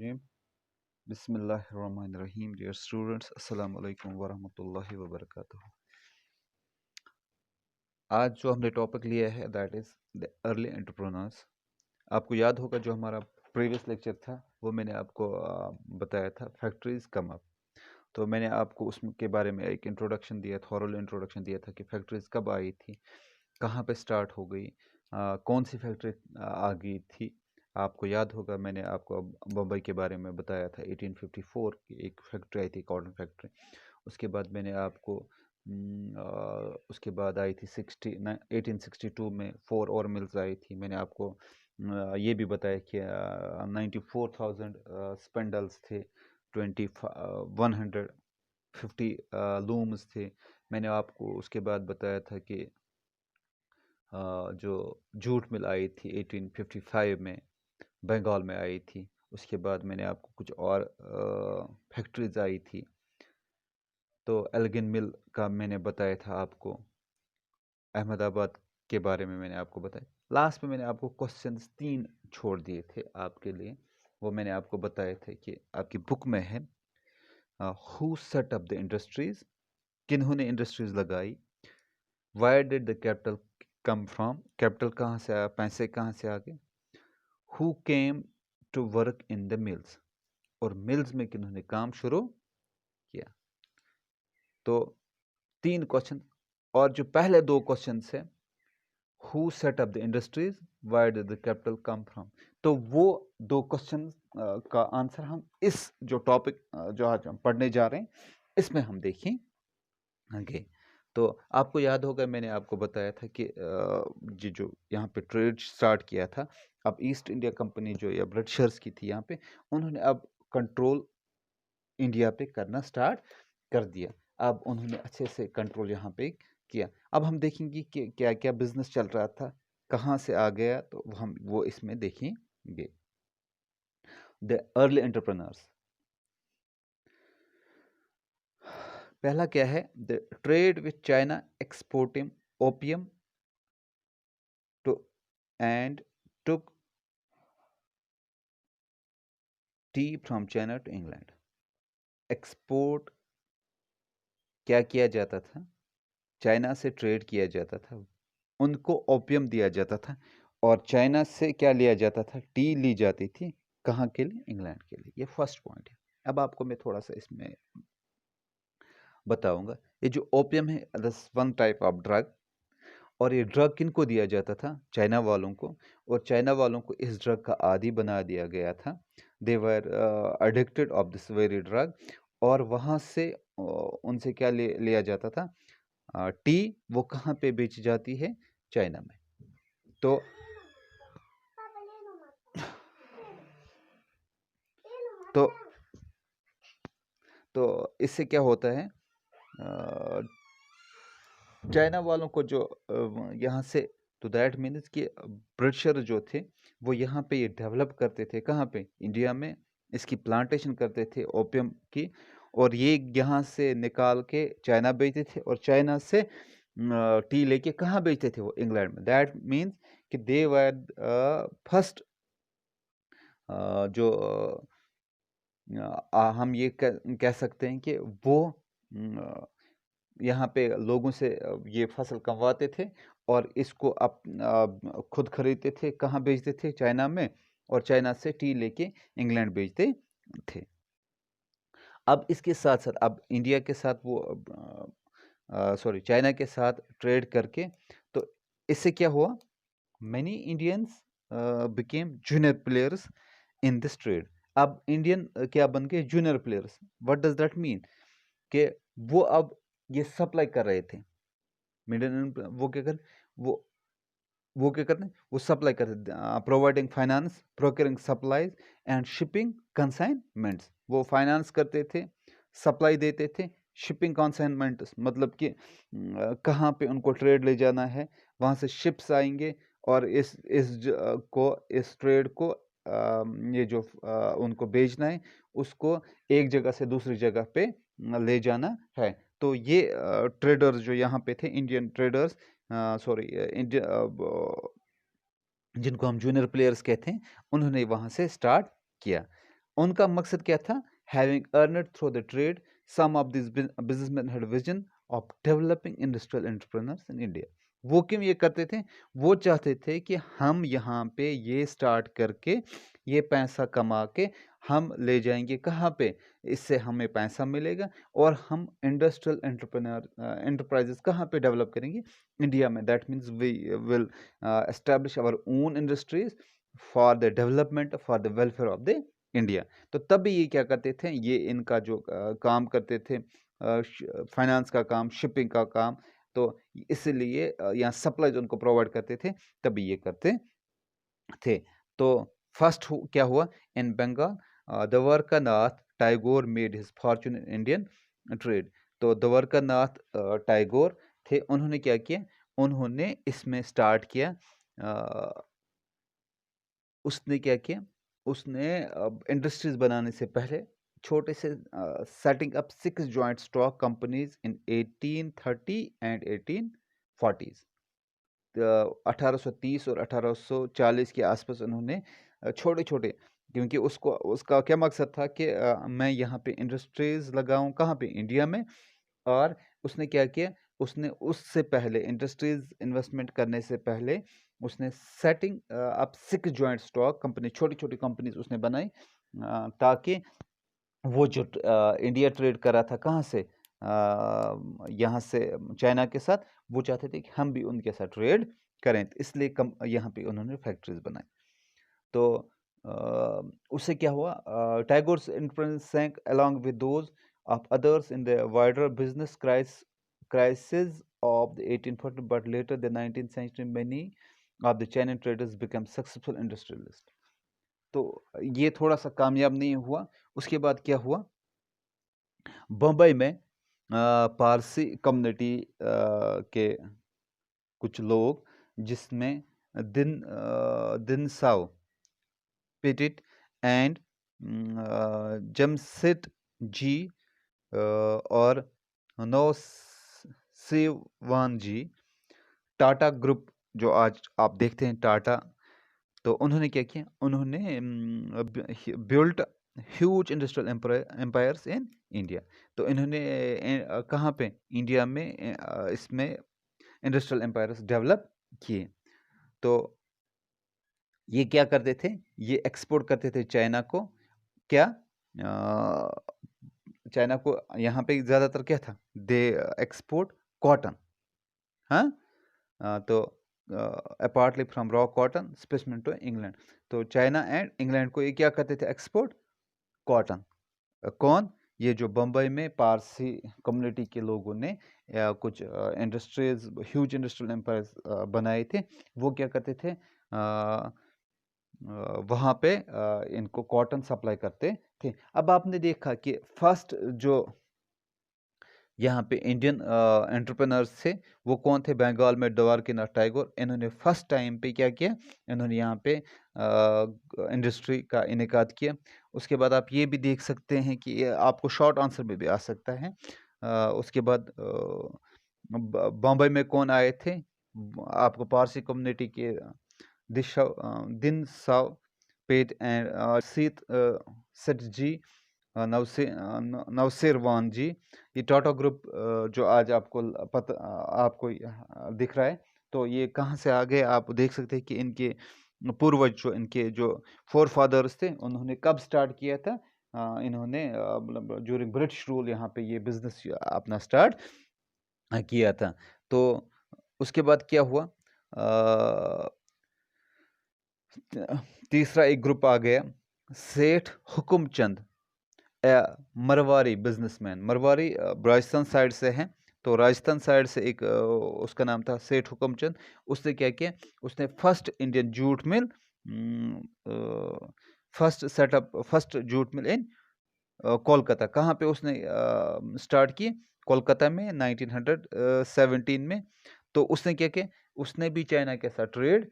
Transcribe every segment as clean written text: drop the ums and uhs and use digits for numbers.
Bismillahirrahmanirrahim. Bismillahirrahmanirrahim. Dear students, Assalamu alaikum warahmatullahi wabarakatuh. आज जो हमने टॉपिक लिया है that is the early entrepreneurs. आपको याद होगा जो हमारा प्रीवियस लेक्चर था वो मैंने आपको बताया था फैक्ट्रीज कम अप। तो मैंने आपको उसके बारे में एक इंट्रोडक्शन दिया, थॉरल इंट्रोडक्शन दिया था कि फैक्ट्रीज कब आई थी, कहाँ पे स्टार्ट हो गई, कौन सी फैक्ट्री आ गई थी। आपको याद होगा मैंने आपको बम्बई के बारे में बताया था 1854 की एक फैक्ट्री आई थी, कॉटन फैक्ट्री। उसके बाद मैंने आपको उसके बाद आई थी 1862 में 4 और मिल्स आई थी। मैंने आपको ये भी बताया कि 94,000 स्पेंडल्स थे, 150 लूम्स थे। मैंने आपको उसके बाद बताया था कि जो जूट मिल आई थी 1855 में, बंगाल में आई थी। उसके बाद मैंने आपको कुछ और फैक्ट्रीज आई थी। तो एल्गिन मिल का मैंने बताया था आपको, अहमदाबाद के बारे में मैंने आपको बताया। लास्ट में मैंने आपको क्वेश्चंस 3 छोड़ दिए थे आपके लिए, वो मैंने आपको बताए थे कि आपकी बुक में है who set up the industries, किन्होंने इंडस्ट्रीज लगाई, why did the capital come from, capital कहाँ से आया, पैसे कहाँ से आ गए, who came to work in the mills, और मिल्स में किन्होंने काम शुरू किया। तो 3 क्वेश्चन, और जो पहले 2 क्वेश्चन है who set up the industries, Y did the capital come from, तो वो 2 क्वेश्चन का आंसर हम इस जो टॉपिक जो आज हम पढ़ने जा रहे हैं इसमें हम देखेंगे। तो आपको याद होगा मैंने आपको बताया था कि जो यहाँ पे ट्रेड स्टार्ट किया था, अब ईस्ट इंडिया कंपनी जो या ब्रिटिशर्स की थी यहाँ पे, उन्होंने अब कंट्रोल इंडिया पे करना स्टार्ट कर दिया। अब उन्होंने अच्छे से कंट्रोल यहाँ पे किया। अब हम देखेंगे कि क्या क्या बिजनेस चल रहा था, कहाँ से आ गया, तो हम वो इसमें देखेंगे। द अर्ली एंटरप्रेन्योर्स, पहला क्या है, the trade with China exporting opium to and took tea from China to England. Export क्या किया जाता था, चाइना से ट्रेड किया जाता था, उनको ओपियम दिया जाता था, और चाइना से क्या लिया जाता था, टी ली जाती थी। कहाँ के लिए, इंग्लैंड के लिए। ये फर्स्ट पॉइंट है। अब आपको मैं थोड़ा सा इसमें बताऊंगा। ये जो ओपियम है दस वन टाइप ऑफ ड्रग, और ये ड्रग किनको दिया जाता था, चाइना वालों को, और चाइना वालों को इस ड्रग का आदी बना दिया गया था। They were addicted of this very drug, और वहाँ से उनसे क्या लिया जाता था, टी। वो कहाँ पे बेची जाती है, चाइना में। तो तो तो इससे क्या होता है, चाइना वालों को जो यहाँ से, तो दैट मीन्स कि ब्रिटिशर जो थे वो यहाँ पे ये डेवलप करते थे, कहाँ पे, इंडिया में इसकी प्लांटेशन करते थे ओपियम की, और ये यहाँ से निकाल के चाइना बेचते थे, और चाइना से टी लेके कहाँ बेचते थे, वो इंग्लैंड में। दैट मीन्स कि दे वर फर्स्ट, जो हम ये कह सकते हैं कि वो यहाँ पे लोगों से ये फसल कमवाते थे, और इसको खुद खरीदते थे, कहाँ बेचते थे, चाइना में, और चाइना से टी लेके इंग्लैंड बेचते थे। अब इसके साथ साथ अब इंडिया के साथ वो सॉरी चाइना के साथ ट्रेड करके, तो इससे क्या हुआ, many Indians became junior players in this trade। अब इंडियन क्या बन गए, junior players. What does that mean, कि वो अब ये सप्लाई कर रहे थे, मिडिल वो क्या कर, वो क्या करते हैं, वो सप्लाई करते, providing finance, procuring supplies and shipping consignments. वो फाइनेंस करते थे, सप्लाई देते थे, शिपिंग कंसाइनमेंट्स मतलब कि कहाँ पे उनको ट्रेड ले जाना है, वहाँ से शिप्स आएंगे, और इस ट्रेड को ये जो उनको बेचना है, उसको एक जगह से दूसरी जगह पे ले जाना है। तो ये ट्रेडर्स जो यहाँ पे थे, इंडियन ट्रेडर्स, सॉरी जिनको हम जूनियर प्लेयर्स कहते हैं, उन्होंने वहाँ से स्टार्ट किया। उनका मकसद क्या था? Having earned through the trade, some of this businessman had vision of developing industrial entrepreneurs in India. वो क्यों ये करते थे? वो चाहते थे कि हम यहाँ पे ये स्टार्ट करके ये पैसा कमा के हम ले जाएंगे कहाँ पे, इससे हमें पैसा मिलेगा और हम इंडस्ट्रियल एंटरप्राइजेस कहाँ पे डेवलप करेंगे? इंडिया में। That means we will establish our own industries for the development, for the welfare of the India. तो तब भी ये क्या करते थे, ये इनका जो काम करते थे, फाइनेंस का काम, शिपिंग का काम, तो इसलिए यहाँ सप्लाईज उनको प्रोवाइड करते थे, तभी ये करते थे। तो फर्स्ट क्या हुआ in Bengal, Dwarkanath Tagore made his fortune in Indian trade. तो द्वारका नाथ टैगोर थे, उन्होंने क्या किया, उन्होंने इसमें स्टार्ट किया, उसने क्या किया, उसने इंडस्ट्रीज बनाने से पहले छोटे से setting up 6 joint stock companies in 1830 and 1840। 1830 और 1840 के आसपास उन्होंने छोटे छोटे, क्योंकि उसका क्या मकसद था कि मैं यहाँ पे इंडस्ट्रीज लगाऊं कहाँ पे, इंडिया में। और उसने क्या किया, उसने उससे पहले इंडस्ट्रीज इन्वेस्टमेंट करने से पहले उसने setting up 6 joint stock company, छोटी छोटी कंपनीज उसने बनाई, ताकि वो जो इंडिया ट्रेड कर रहा था कहाँ से, यहाँ से चाइना के साथ, वो चाहते थे कि हम भी उनके साथ ट्रेड करें, तो इसलिए यहाँ पे उन्होंने फैक्ट्रीज बनाई। तो उससे क्या हुआ, Tagore's influence sank along with those of others in the wider business crisis of the 1840, but later the 19th century many of the Chinese traders became successful industrialists। तो ये थोड़ा सा कामयाब नहीं हुआ। उसके बाद क्या हुआ, बम्बई में पारसी कम्युनिटी के कुछ लोग, जिसमें दिन साव पेटिट एंड जमशेद जी और नौसेवान जी, टाटा ग्रुप जो आज आप देखते हैं टाटा, तो उन्होंने क्या किया, उन्होंने built huge industrial empires in India. तो इन्होंने कहाँ पे, इंडिया में इसमें इंडस्ट्रियल एम्पायर्स डेवलप किए। तो ये क्या करते थे, ये एक्सपोर्ट करते थे चाइना को, क्या चाइना को यहाँ पे ज़्यादातर क्या था, दे एक्सपोर्ट कॉटन। हाँ, तो apart from raw cotton specific to England. तो चाइना एंड इंग्लैंड को ये क्या करते थे, एक्सपोर्ट कॉटन। कौन, ये जो बम्बई में पारसी कम्युनिटी के लोगों ने कुछ इंडस्ट्रीज, ह्यूज इंडस्ट्रियल एम्पायर्स बनाए थे, वो क्या करते थे, वहाँ पे इनको कॉटन सप्लाई करते थे। अब आपने देखा कि फर्स्ट जो यहाँ पे इंडियन एंटरप्रेनर्स थे, वो कौन थे, बंगाल में द्वारकानाथ टैगोर। इन्होंने फर्स्ट टाइम पे क्या किया, इन्होंने यहाँ पे इंडस्ट्री का इनेकाद किया। उसके बाद आप ये भी देख सकते हैं कि ये आपको शॉर्ट आंसर में भी आ सकता है। उसके बाद बॉम्बे में कौन आए थे, आपको पारसी कम्युनिटी के दिन साव पेट एंड सीत सेठ जी, नवसेरवान जी, ये टाटा ग्रुप जो आज आपको आपको दिख रहा है, तो ये कहाँ से आ गए, आप देख सकते हैं कि इनके पूर्वज जो इनके जो फोर फादर्स थे, उन्होंने कब स्टार्ट किया था, इन्होंने मतलब ज्यूरिंग ब्रिटिश रूल यहाँ पे ये बिजनेस अपना स्टार्ट किया था। तो उसके बाद क्या हुआ, तीसरा एक ग्रुप आ गया, सेठ हुकुमचंद, मरवारी बिजनेसमैन। मरवारी राजस्थान साइड से है, तो राजस्थान साइड से एक उसका नाम था सेठ हुकुमचंद। उसने क्या किया, उसने first Indian jute mill, first jute mill in Kolkata. कहाँ पे उसने स्टार्ट की, कोलकाता में 1917 में। तो उसने क्या किया, उसने भी चाइना के साथ ट्रेड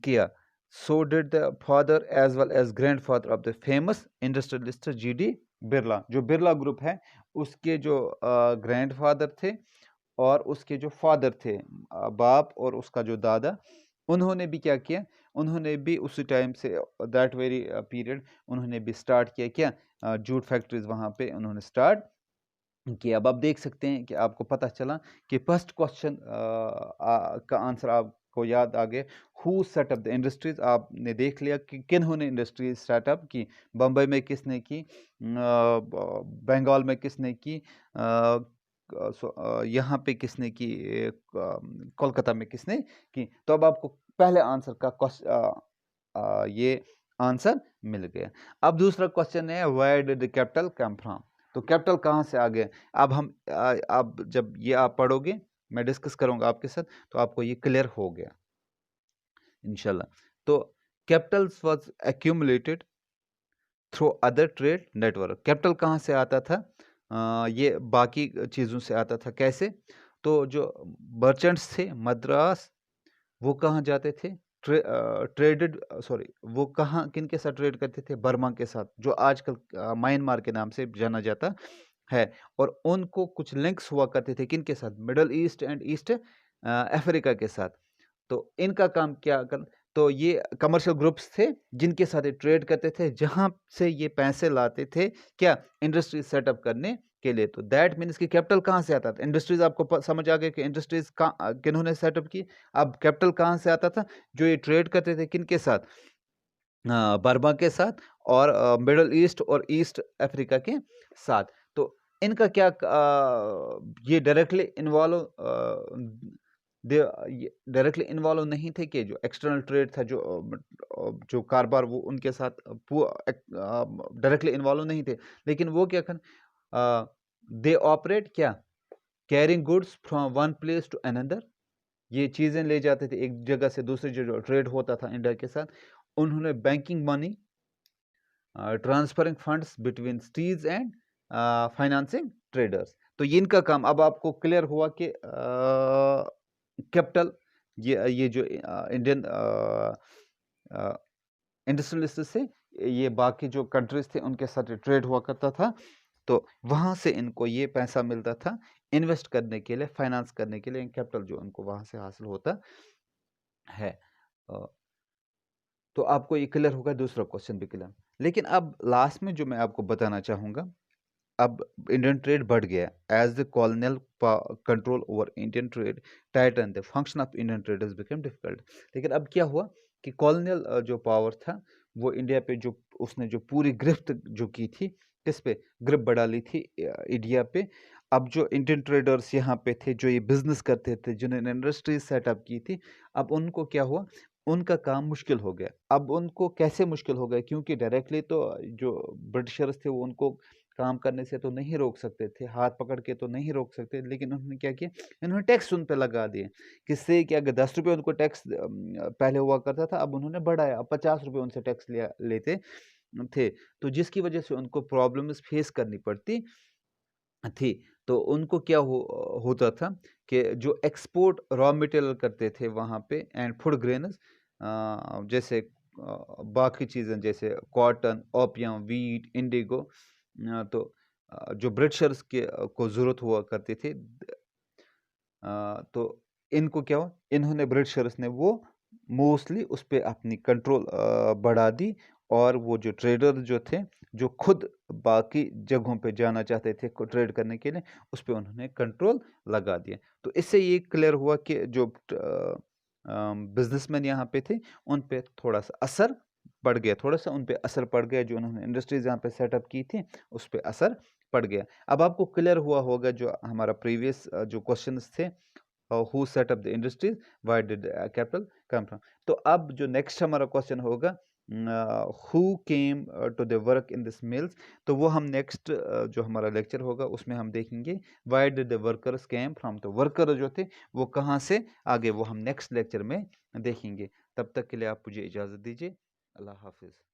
किया। So did the father as well as grand father of the famous industrialist G D. Birla. जो बिरला ग्रुप है, उसके जो ग्रैंडफादर थे और उसके जो फादर थे, बाप और उसका जो दादा, उन्होंने भी क्या किया, उन्होंने भी उसी time say that very period उन्होंने भी स्टार्ट किया क्या, जूट फैक्ट्रीज वहाँ पे उन्होंने स्टार्ट किया। अब आप देख सकते हैं कि आपको पता चला कि फर्स्ट क्वेश्चन का आंसर आपको याद आ गया, हु सेटअप द इंडस्ट्रीज। आपने देख लिया कि किन्होंने इंडस्ट्रीज स्टार्टअप की, बम्बई में किसने की, बंगाल में किसने की, यहाँ पे किसने की, कोलकाता में किसने की। तो अब आपको पहले आंसर का ये आंसर मिल गया। अब दूसरा क्वेश्चन है, where did the capital come from. तो कैपिटल कहाँ से आ गया। अब हम अब जब ये आप पढ़ोगे, मैं डिस्कस करूंगा आपके साथ, तो आपको ये क्लियर हो गया इंशाल्लाह। तो Capitals was accumulated through other trade network. Capital कहाँ से आता था, ये बाकी चीज़ों से आता था। कैसे, तो जो मर्चेंट्स थे मद्रास, वो कहाँ जाते थे, ट्रेडेड सॉरी वो कहाँ किन के साथ ट्रेड करते थे, बर्मा के साथ, जो आजकल म्यांमार के नाम से जाना जाता है। और उनको कुछ लिंक्स हुआ करते थे किन के साथ, middle east and east Africa के साथ। तो इनका काम क्या कर, तो ये कमर्शियल ग्रुप्स थे जिनके साथ ये ट्रेड करते थे, जहां से ये पैसे लाते थे क्या, इंडस्ट्री सेटअप करने के लिए। तो दैट मीन्स कि कैपिटल कहाँ से आता था, इंडस्ट्रीज आपको समझ आ गया कि इंडस्ट्रीज किन्होंने सेटअप की। अब कैपिटल कहाँ से आता था, जो ये ट्रेड करते थे किनके साथ, बर्मा के साथ और मिडल ईस्ट और ईस्ट अफ्रीका के साथ। तो इनका क्या ये डायरेक्टली इन्वॉल्व डायरेक्टली इन्वॉल्व नहीं थे कि जो एक्सटर्नल ट्रेड था, जो कारोबार, वो उनके साथ डायरेक्टली इन्वॉल्व नहीं थे। लेकिन वो क्या कर, दे ऑपरेट क्या, carrying goods from one place to another. ये चीज़ें ले जाते थे एक जगह से दूसरी जगह, ट्रेड होता था इंडिया के साथ। उन्होंने banking money, transferring funds between cities and financing traders. तो ये इनका काम। अब आपको क्लियर हुआ कि कैपिटल, ये जो इंडियन इंडस्ट्रियलिस्ट से ये बाकी जो कंट्रीज थे उनके साथ ट्रेड हुआ करता था। तो वहां से इनको ये पैसा मिलता था इन्वेस्ट करने के लिए, फाइनेंस करने के लिए, कैपिटल जो उनको वहां से हासिल होता है। तो आपको ये क्लियर होगा, दूसरा क्वेश्चन भी क्लियर। लेकिन अब लास्ट में जो मैं आपको बताना चाहूँगा, अब इंडियन ट्रेड बढ़ गया as the colonial control over Indian trade tighten, the function of Indian traders become difficult. लेकिन अब क्या हुआ कि कॉलोनियल जो पावर था वो इंडिया पे, जो उसने जो पूरी गिरफ्त जो की थी, किस पे ग्रिप बढ़ा ली थी इंडिया पे। अब जो इंडियन ट्रेडर्स यहाँ पे थे, जो ये बिजनेस करते थे, जिन्होंने इंडस्ट्रीज सेटअप की थी, अब उनको क्या हुआ, उनका काम मुश्किल हो गया। अब उनको कैसे मुश्किल हो गया, क्योंकि डायरेक्टली तो जो ब्रिटिशर्स थे वो उनको काम करने से तो नहीं रोक सकते थे, हाथ पकड़ के तो नहीं रोक सकते। लेकिन उन्होंने क्या किया, इन्होंने टैक्स उन पे लगा दिए। किससे कि अगर 10 रुपये उनको टैक्स पहले हुआ करता था, अब उन्होंने बढ़ाया, अब 50 रुपये उनसे टैक्स लिया लेते थे। तो जिसकी वजह से उनको प्रॉब्लम्स फेस करनी पड़ती थी। तो उनको क्या होता था कि जो एक्सपोर्ट रॉ मटेरियल करते थे वहाँ पे, एंड फूड ग्रेन्स, जैसे बाकी चीज़ें जैसे कॉटन, ओपियम, वीट, इंडिगो, तो जो ब्रिटिशर्स के को ज़रूरत हुआ करती थी, तो इनको क्या हुआ, इन्होंने ब्रिटिशर्स ने वो मोस्टली उस पर अपनी कंट्रोल बढ़ा दी। और वो जो ट्रेडर जो थे, जो खुद बाकी जगहों पे जाना चाहते थे ट्रेड करने के लिए, उस पर उन्होंने कंट्रोल लगा दिया। तो इससे ये क्लियर हुआ कि जो बिजनेसमैन यहाँ पे थे, उन पे थोड़ा सा असर पड़ गया, थोड़ा सा उन पे असर पड़ गया, जो उन्होंने इंडस्ट्रीज यहाँ पे सेटअप की थी उस पर असर पड़ गया। अब आपको क्लियर हुआ होगा जो हमारा प्रीवियस जो क्वेश्चंस थे, who set up the industries, why did capital come from. तो अब जो नेक्स्ट हमारा क्वेश्चन होगा, who came to the work in this mills. तो वो हम नेक्स्ट जो हमारा लेक्चर होगा उसमें हम देखेंगे, why did the workers came from. तो वर्कर जो थे वो कहाँ से आगे, वो हम नेक्स्ट लेक्चर में देखेंगे। तब तक के लिए आप मुझे इजाज़त दीजिए। अल्लाह हाफिज़।